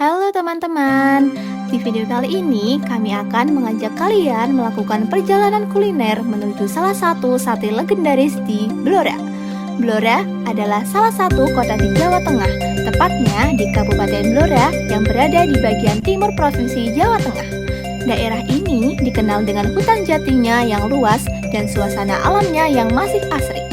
Halo teman-teman, di video kali ini kami akan mengajak kalian melakukan perjalanan kuliner menuju salah satu sate legendaris di Blora. Blora adalah salah satu kota di Jawa Tengah, tepatnya di Kabupaten Blora yang berada di bagian timur Provinsi Jawa Tengah. Daerah ini dikenal dengan hutan jatinya yang luas dan suasana alamnya yang masih asri.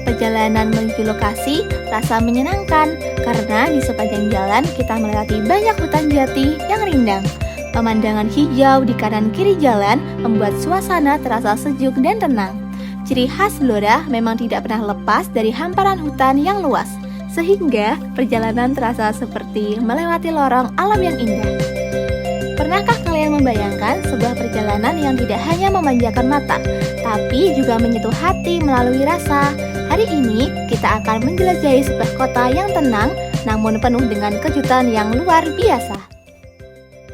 Perjalanan menuju lokasi rasa menyenangkan karena di sepanjang jalan kita melewati banyak hutan jati yang rindang. Pemandangan hijau di kanan kiri jalan membuat suasana terasa sejuk dan tenang. Ciri khas Blora memang tidak pernah lepas dari hamparan hutan yang luas, sehingga perjalanan terasa seperti melewati lorong alam yang indah. Pernahkah kalian membayangkan sebuah perjalanan yang tidak hanya memanjakan mata, tapi juga menyentuh hati melalui rasa? Hari ini kita akan menjelajahi sebuah kota yang tenang namun penuh dengan kejutan yang luar biasa.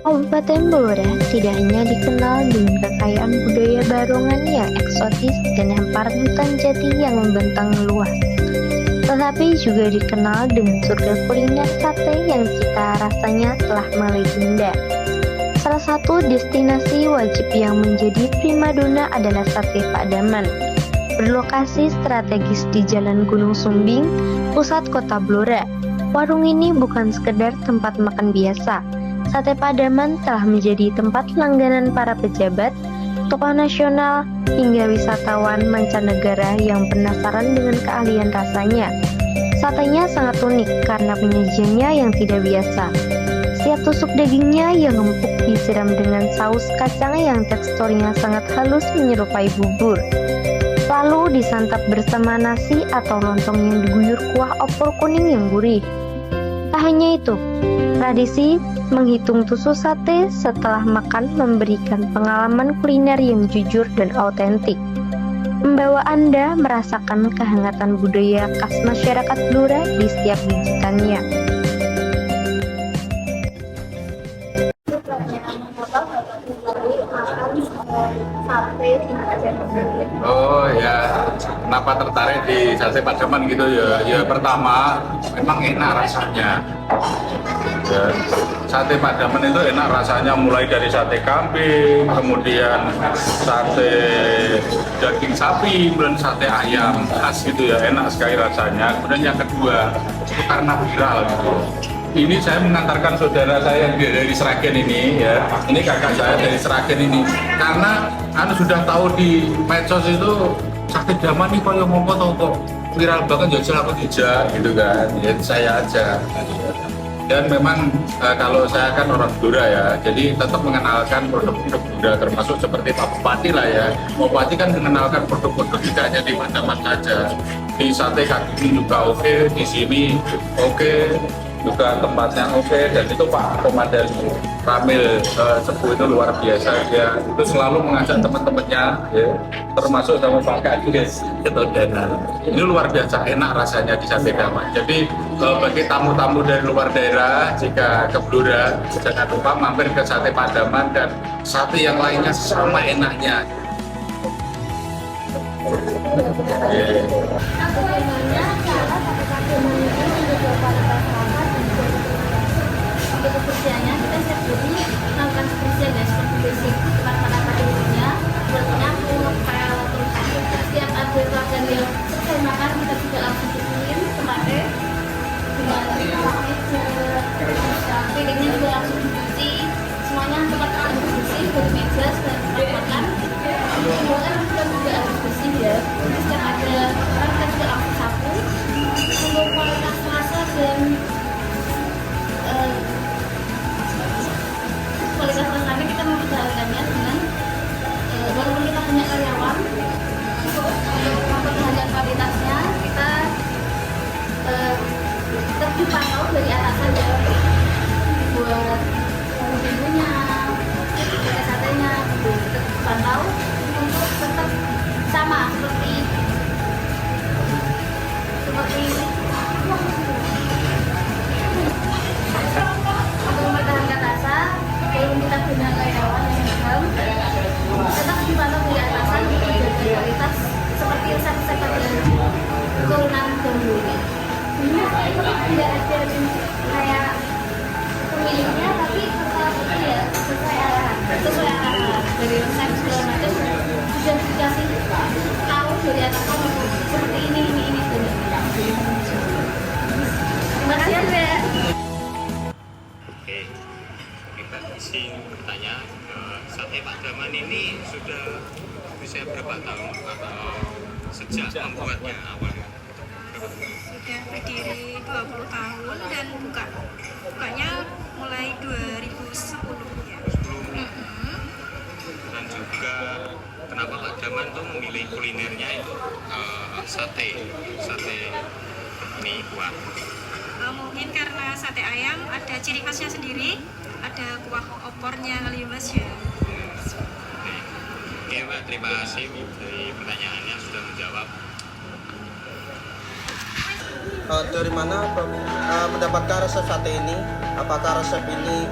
Kabupaten Blora tidak hanya dikenal dengan kekayaan budaya barongan yang eksotis dan hamparan hutan jati yang membentang luas, tetapi juga dikenal dengan surga kuliner sate yang cita rasanya telah melegenda. Salah satu destinasi wajib yang menjadi primadona adalah Sate Pak Daman. Berlokasi strategis di Jalan Gunung Sumbing, pusat kota Blora. Warung ini bukan sekedar tempat makan biasa. Sate Pak Daman telah menjadi tempat langganan para pejabat, tokoh nasional, hingga wisatawan mancanegara yang penasaran dengan keahlian rasanya. Satenya sangat unik karena penyajiannya yang tidak biasa. Setiap tusuk dagingnya yang empuk disiram dengan saus kacang yang teksturnya sangat halus menyerupai bubur. Lalu disantap bersama nasi atau lontong yang diguyur kuah opor kuning yang gurih. Tak hanya itu, tradisi menghitung tusuk sate setelah makan memberikan pengalaman kuliner yang jujur dan autentik, membawa Anda merasakan kehangatan budaya khas masyarakat Blora di setiap gigitannya. Oh ya, kenapa tertarik di sate Pak Daman gitu ya? Ya pertama, memang enak rasanya. Ya, sate Pak Daman itu enak rasanya mulai dari sate kambing, kemudian sate daging sapi, kemudian sate ayam khas gitu ya, enak sekali rasanya. Kemudian yang kedua, itu karena viral gitu. Ini saya mengantarkan saudara saya yang dari Sragen ini ya, ini kakak saya dari Sragen ini, karena sudah tahu di medsos itu sate Daman nih koyo ngopo to kok viral banget, jajal aku tidak gitu kan, ya saya aja. Dan memang kalau saya kan orang Blora ya, jadi tetap mengenalkan produk-produk Blora, termasuk seperti Pak Bupati lah ya. Pak Bupati kan mengenalkan produk-produk tidak hanya di Pak Daman saja, di sate kaki juga oke, di sini oke, juga tempatnya oke, dan itu Pak Komandan Ramil Sepuh itu luar biasa, dia itu selalu mengajak teman-temannya ya, termasuk sama Pak Kades gitu, dan ini luar biasa enak rasanya di Sate Daman. Jadi bagi tamu-tamu dari luar daerah jika ke Blora jangan lupa mampir ke Sate Pak Daman, dan sate yang lainnya sama enaknya. Kebersihannya kita setiap hari melakukan kebersihan ya, seperti bersih tempat-tempat tidurnya, bernyampur, pel, terus setiap ada pelanggan yang selesai makan kita juga langsung bersihin tempatnya dengan piringnya juga langsung dicuci, semuanya tempat langsung bersih, dari meja dan tempat makan semua kan kita juga harus bersih ya. Setiap ada orang kita juga langsung sapu untuk kualitas rasa dan kualitas rasanya kita mempertahankannya dengan walaupun kita punya karyawan, untuk mempertahankan kualitasnya kita tetap dipantau dari atasan ya, buat bumbunya, satenya tetap dipantau untuk tetap sama seperti mempertahankan rasa. Walaupun kita punya karyawan yang paham, tetap dipantau dari atasan untuk menjaga kualitas seperti resep-resep pada turunan dahulu ini. Tidak ada kayak pilihnya tapi sesuai arahan dari resep segala macam sudah dikasih tahu dari atas seperti ini dan ini. Terima kasih Andre. Oke, kita izin bertanya, sate Pak Daman ini sudah berusia berapa tahun atau sejak membuatnya awalnya? Sudah berdiri 20 tahun dan bukanya mulai 2010 ya. Dan juga kenapa Pak Daman tuh memilih kulinernya itu sate ini kuah? Mungkin karena sate ayam ada ciri khasnya sendiri, ada kuah opornya kali ya Mas ya. Oke Mbak, terima kasih dari pertanyaannya sudah menjawab. Dari mana mendapatkan resep sate ini? Apakah resep ini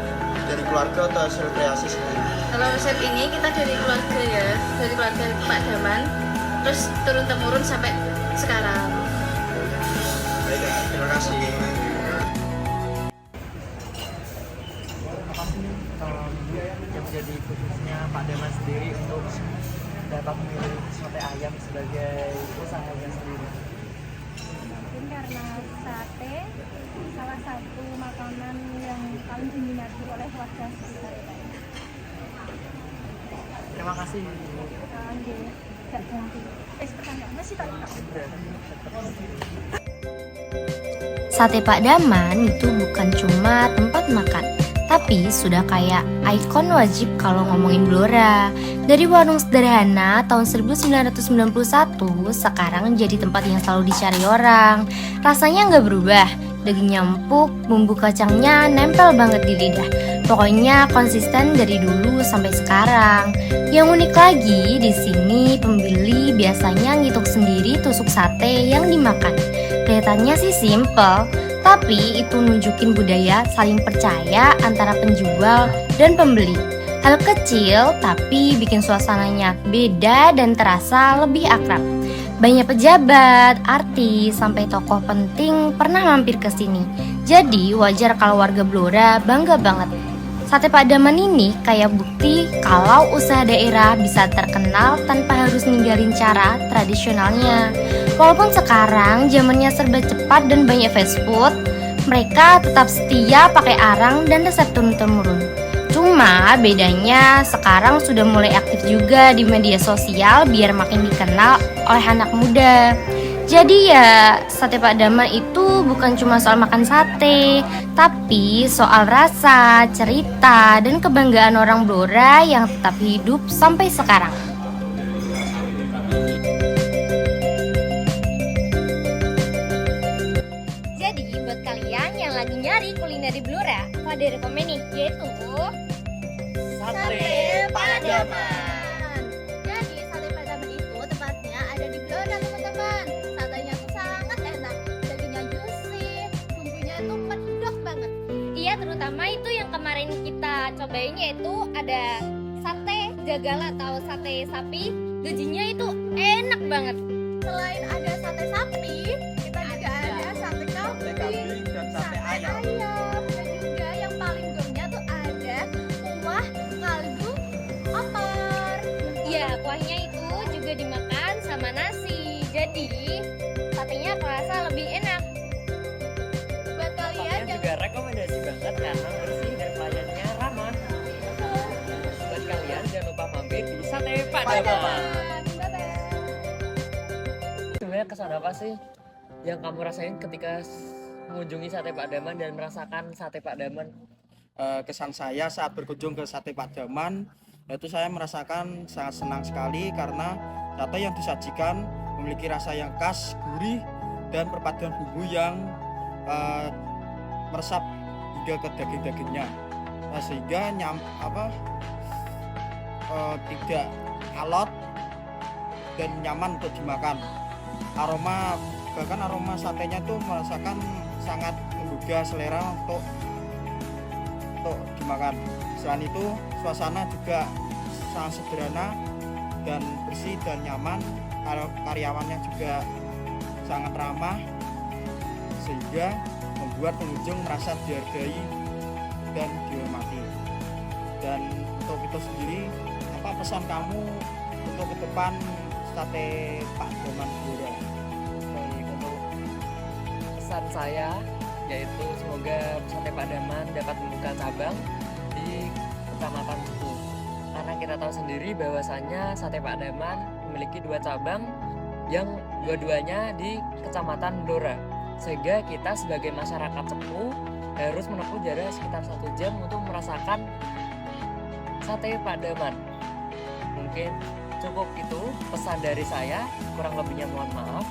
dari keluarga atau hasil kreasi sendiri? Kalau resep ini kita dari keluarga ya, dari keluarga Pak Daman, terus turun temurun sampai sekarang. Baik, terima kasih. Yang menjadi khususnya Pak Daman sendiri untuk dapat memilih sate ayam sebagai usahanya sendiri. Mungkin karena sate salah satu makanan yang paling diminati oleh warga sekitar. Terima kasih. Gak ganti. Pertanyaan masih tak tahu. Sate Pak Daman itu bukan cuma tempat makan, tapi sudah kayak ikon wajib kalau ngomongin Blora. Dari warung sederhana tahun 1991, sekarang jadi tempat yang selalu dicari orang. Rasanya nggak berubah, dagingnya empuk, bumbu kacangnya nempel banget di lidah. Pokoknya konsisten dari dulu sampai sekarang. Yang unik lagi di sini pembeli biasanya ngitung sendiri tusuk sate yang dimakan. Kelihatannya sih simple, tapi itu nunjukin budaya saling percaya antara penjual dan pembeli. Hal kecil tapi bikin suasananya beda dan terasa lebih akrab. Banyak pejabat, artis, sampai tokoh penting pernah mampir ke sini. Jadi wajar kalau warga Blora bangga banget. Sate Pak Daman ini kayak bukti kalau usaha daerah bisa terkenal tanpa harus ninggalin cara tradisionalnya. Walaupun sekarang zamannya serba cepat dan banyak fast food, mereka tetap setia pakai arang dan resep turun-temurun. Cuma bedanya sekarang sudah mulai aktif juga di media sosial biar makin dikenal oleh anak muda. Jadi ya sate Pak Daman itu bukan cuma soal makan sate, tapi soal rasa, cerita, dan kebanggaan orang Blora yang tetap hidup sampai sekarang. Jadi buat kalian yang lagi nyari kuliner di Blora, pada rekomen nih, yaitu Sate Pak Daman. Jadi Sate Pak Daman itu tempatnya ada di Blora teman-teman. Satenya tuh sangat enak, dagingnya juicy, bumbunya tuh medok banget. Iya, terutama itu yang kemarin kita cobain yaitu ada sate jagal atau sate sapi. Gajinya itu enak banget. Selain ada sate sapi, kita juga ada sate kambing dan sate ayam. Dan juga yang paling gongnya tuh ada kuah kaldu opor. Iya, kuahnya itu juga dimakan sama nasi. Jadi satenya terasa lebih enak. Buat kalian yang juga rekomendasi banget karena bersih dan pelayannya ramah. Buat kalian jangan lupa mampir di Sate Pak Daman. Sebenarnya kesan apa sih yang kamu rasain ketika mengunjungi Sate Pak Daman dan merasakan Sate Pak Daman? Kesan saya saat berkunjung ke Sate Pak Daman, yaitu saya merasakan sangat senang sekali karena sate yang disajikan memiliki rasa yang khas, gurih, dan perpaduan bumbu yang meresap hingga ke daging-dagingnya, sehingga tidak alot dan nyaman untuk dimakan. Bahkan aroma satenya tuh merasakan sangat menggugah selera untuk dimakan. Selain itu suasana juga sangat sederhana dan bersih dan nyaman. Karyawannya juga sangat ramah sehingga membuat pengunjung merasa dihargai dan dihormati. Dan untuk itu sendiri, apa pesan kamu untuk ke depan sate Pademan Blora? Baik, untuk pesan saya yaitu semoga sate Pademan dapat membuka cabang di Kecamatan Buku. Karena kita tahu sendiri bahwasannya sate Pademan memiliki 2 cabang yang dua-duanya di Kecamatan Blora. Sehingga kita sebagai masyarakat Cepu harus menempuh jarak sekitar 1 jam untuk merasakan sate Pademan. Mungkin cukup itu pesan dari saya, kurang lebihnya mohon maaf.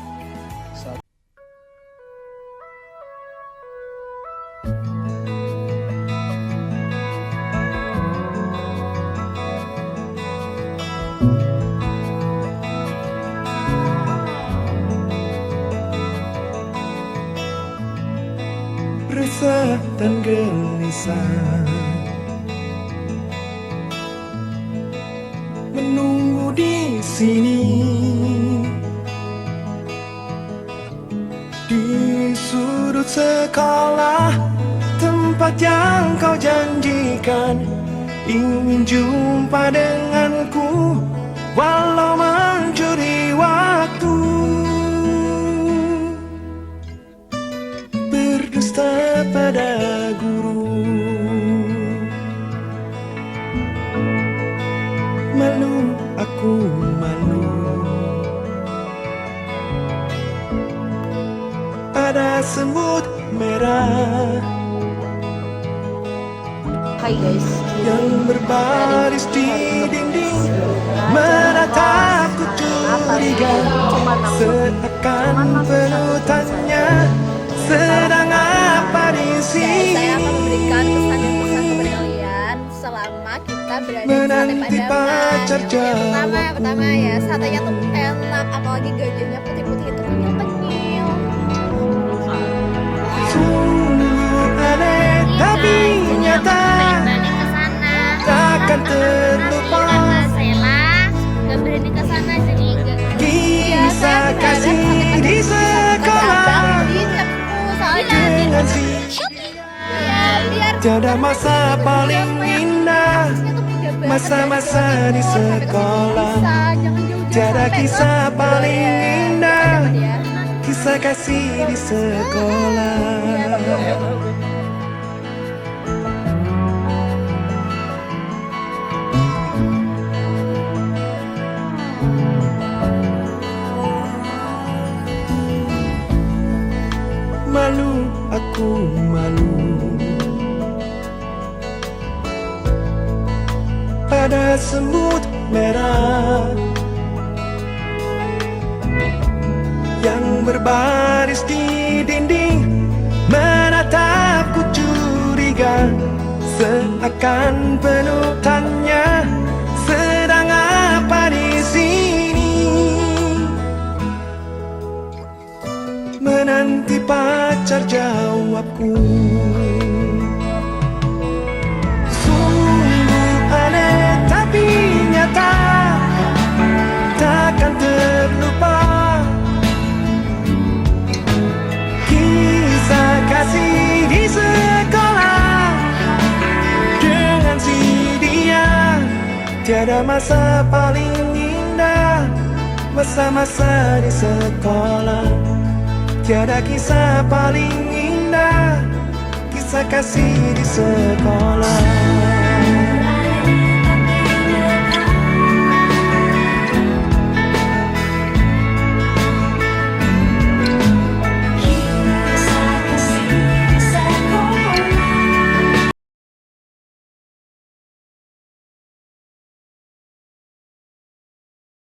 Resah dan gelisah menunggu di sini, di sudut sekolah, tempat yang kau janjikan, ingin jumpa denganku walau mencuri waktu. Berdusta pada guru, malu aku malu. Ada semut merah Hai guys, yang berbaris di dinding, menatapku curiga, seakan penuh tanya, sedang apa di sini? Saya akan memberikan pesan dan pesan kepada kalian selama kita berada di Menanti sate pacar Pademan. Yang jawabku. pertama ya, satenya tuh enak, apalagi gajahnya putih-putih itu kenyal-kenyal. Sungguh aneh tapi nyata, Balik ke sana. takkan terlupa Nggak berani ke sana jadi kisah kasih di sekolah dengan si tiada masa paling indah, masa-masa di sekolah. Tiada kisah paling indah, kisah kasih di sekolah. Malu aku malu pada semut merah yang berbaris di dinding, menatapku curiga, seakan penuh tanya, sedang apa di sini? Menanti pacar jawabku. Sungguh aneh tapi nyata, takkan terlupa kisah kasih di sekolah dengan si dia. Tiada masa paling indah, masa-masa di sekolah. Tiada kisah paling indah, kisah kasih di sekolah.